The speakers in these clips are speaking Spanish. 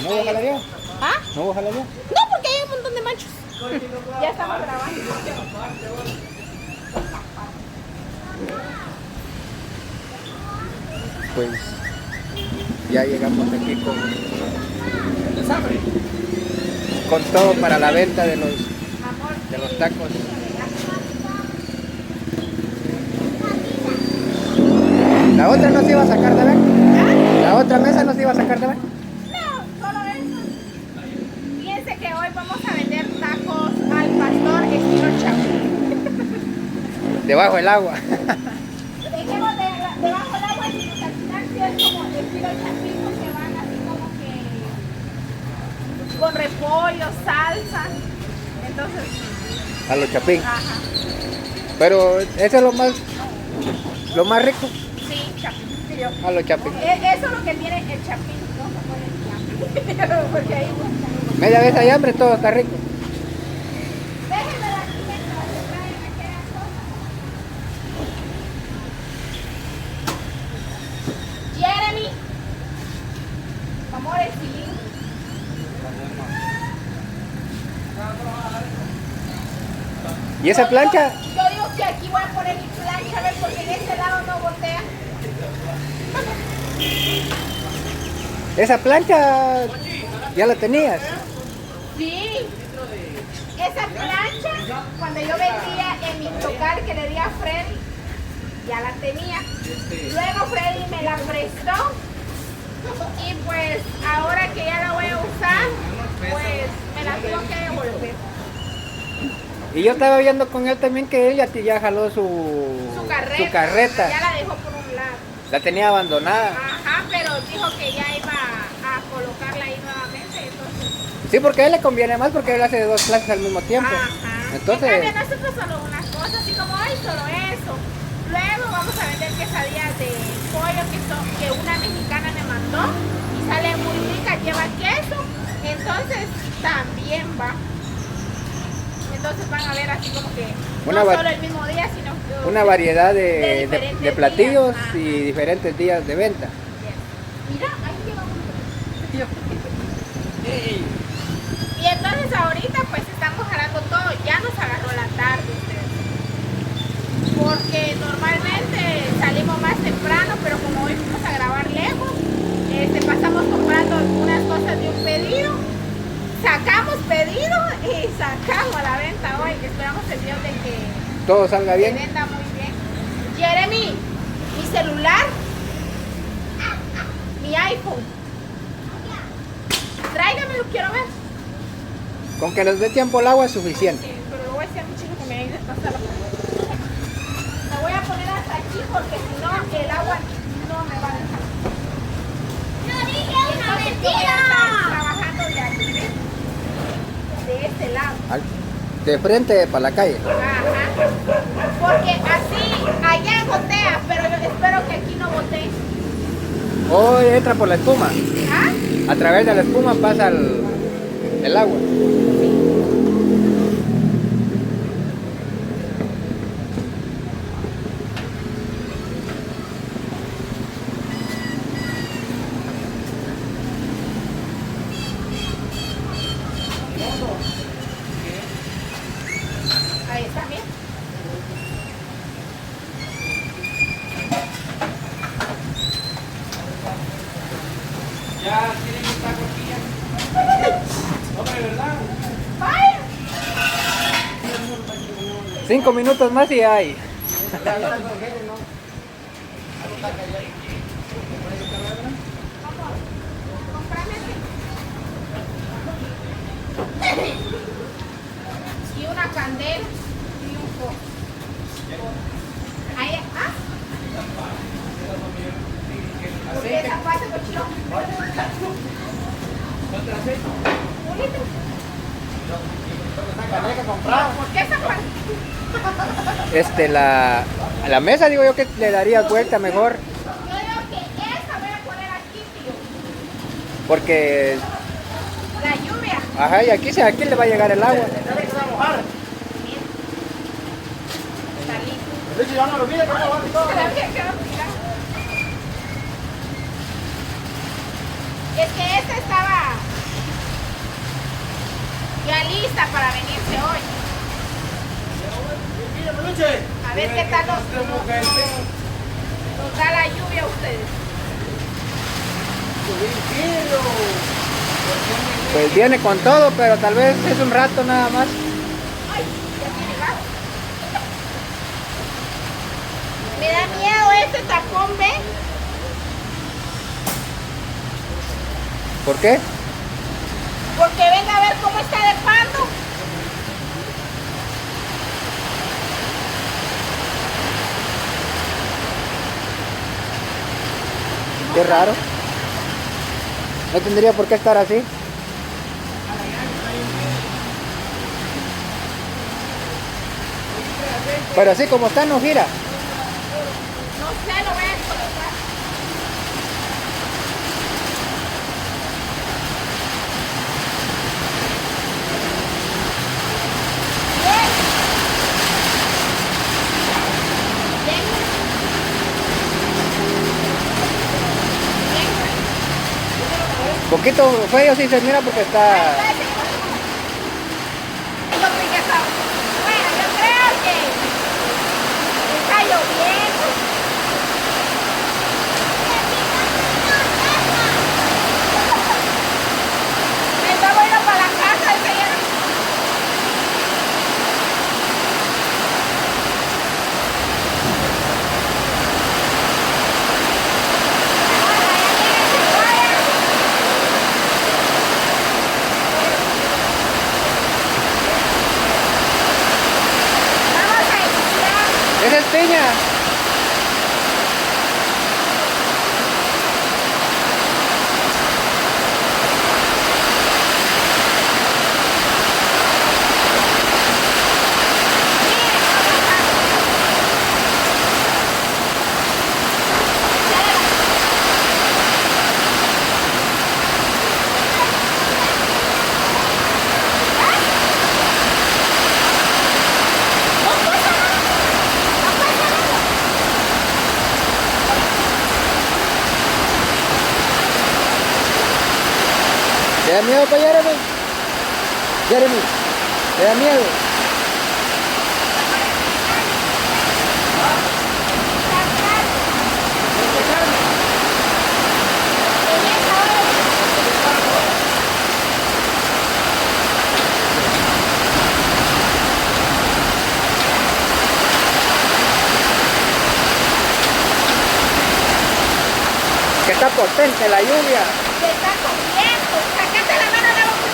¿No hubo jalaría? ¿Ah? ¿No hubo jalaría? No, porque hay un montón de machos. Ya estamos grabando. Pues ya llegamos aquí con todo para la venta de los tacos. La otra no se iba a sacar de ver. La otra mesa no se iba a sacar de ver. No, solo eso. Fíjense que hoy vamos a vender tacos al pastor estilo Chapín. Debajo del agua. Dejemos debajo del agua y al final sí es como estilo Chapín porque van así como que con repollo, salsa. Entonces, A los chapín. ajá. Pero eso es lo más rico. Sí, Chapín. A los chapín. Eso es lo que tiene el Chapín. No se puede Chapín. Porque ahí Media vez hay hambre, todo está rico. déjenmela aquí mientras se traen aquellas cosas. Jeremy. Amor, el cilín. ¿Y esa plancha? Yo digo que aquí voy a poner mi plancha, ¿ves? Porque en este lado no voltea. Esa plancha ya la tenías. Sí. Esa plancha, cuando yo vendía en mi local que le di a Freddy, ya la tenía. Luego Freddy me la prestó. Y pues ahora que ya la voy a usar, pues me la tengo que devolver. Y yo estaba viendo con él también que él ya jaló su carreta. Ya la dejó por un lado. La tenía abandonada. Ajá, pero dijo que ya iba a colocarla ahí nuevamente, entonces. Sí, porque a él le conviene más porque él hace dos clases al mismo tiempo. Ajá. Entonces, En cambio, nosotros solo unas cosas, así como hoy, solo eso. Luego vamos a vender quesadillas de pollo que una mexicana me mandó y sale muy rica, lleva queso, entonces también va. Entonces van a ver así como que no solo el mismo día, sino que una variedad de diferentes platillos días. y diferentes días de venta. Mira, ahí llevamos. Y entonces ahorita pues estamos jalando todo, ya nos agarró la tarde ustedes. Porque normalmente salimos más temprano, pero como hoy fuimos a grabar lejos, pasamos comprando algunas cosas de un pedido, sacamos pedido y sacamos a la venta hoy. Esperamos el día de que todo salga bien. se venda muy bien. Jeremy, mi celular, mi iPhone, tráigamelo, quiero ver. Con que nos dé tiempo el agua es suficiente. Sí, pero lo voy a hacer un chico que me ayude a pasar la foto. Me voy a poner hasta aquí porque si no el agua no me va a dejar. ¡No dije una Entonces, yo voy a estar mentira! trabajando de aquí, ¿ves? De este lado. De frente para la calle. Ajá. Porque así allá gotea, pero yo espero que aquí no gotee. O entra por la espuma. ¿Ah? A través de la espuma pasa el agua. Ahí está bien. Ya tienen esta cosquilla. Hombre, ¿verdad? ¡Vaya! 5 minutos más y hay. Comprame y una candela y un foco. Ahí, ¿ah? Porque esa parte cochino. Un litro. ¿Por qué esa parte? La mesa digo yo que le daría vuelta mejor. Yo digo que esa voy a poner aquí, tío. Porque, La lluvia. ajá, y aquí le va a llegar el agua. Está listo. Ya no lo olvides, ¿cómo va todo? Se la voy a quedar mirando. Es que esta estaba ya lista para venirse hoy. Mira, peluche. A ver qué tal nos da la lluvia a ustedes. Pues viene con todo, pero tal vez es un rato nada más. Ay, ya tiene gas. Me da miedo este tapón, ¿ve? ¿Por qué? Porque venga a ver cómo está de pando. Qué raro. No tendría por qué estar así. Pero así como está no gira. No sé, lo voy a colocar. Bien. Bien. Bien. Poquito feo sí se mira porque está... Yo piqué esa. Bueno, yo creo que está lloviendo. Me está bueno para la casa, ese ya. Vamos a iniciar. ¡Esa es piña! ¿Te da miedo para Jeremy? Jeremy, ¿te da miedo? Que está potente la lluvia. Se está comiendo. Sácate la mano de la boca.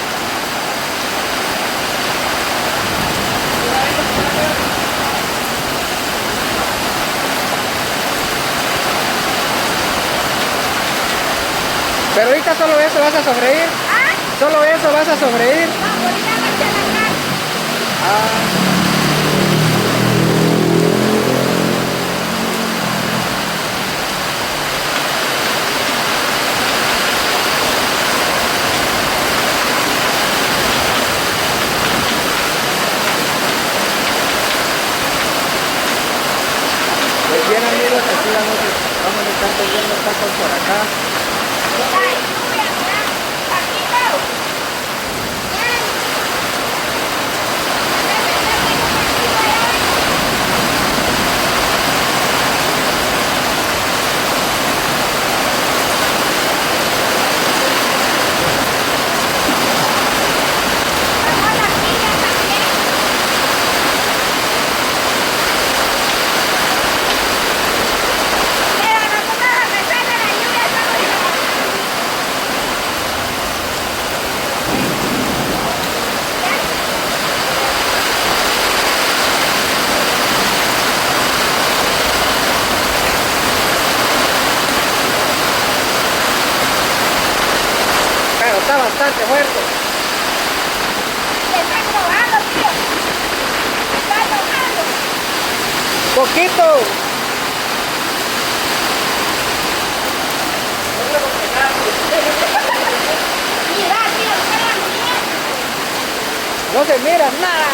Pero ahorita solo eso vas a sobrevivir. Ah, Solo eso vas a sobrevivir. no, ahorita me eché la cara. Ah, pues bien amigos, aquí vamos a estar viendo tacos por acá. Mira, lluvia, mira. Paquito. Bien. Vamos a la piña también. Pero nosotros a pesar de la lluvia estamos Pero está bastante fuerte. te están robando, tío. Te están robando. Poquito. Mira, tío, espérame bien. No se mira nada.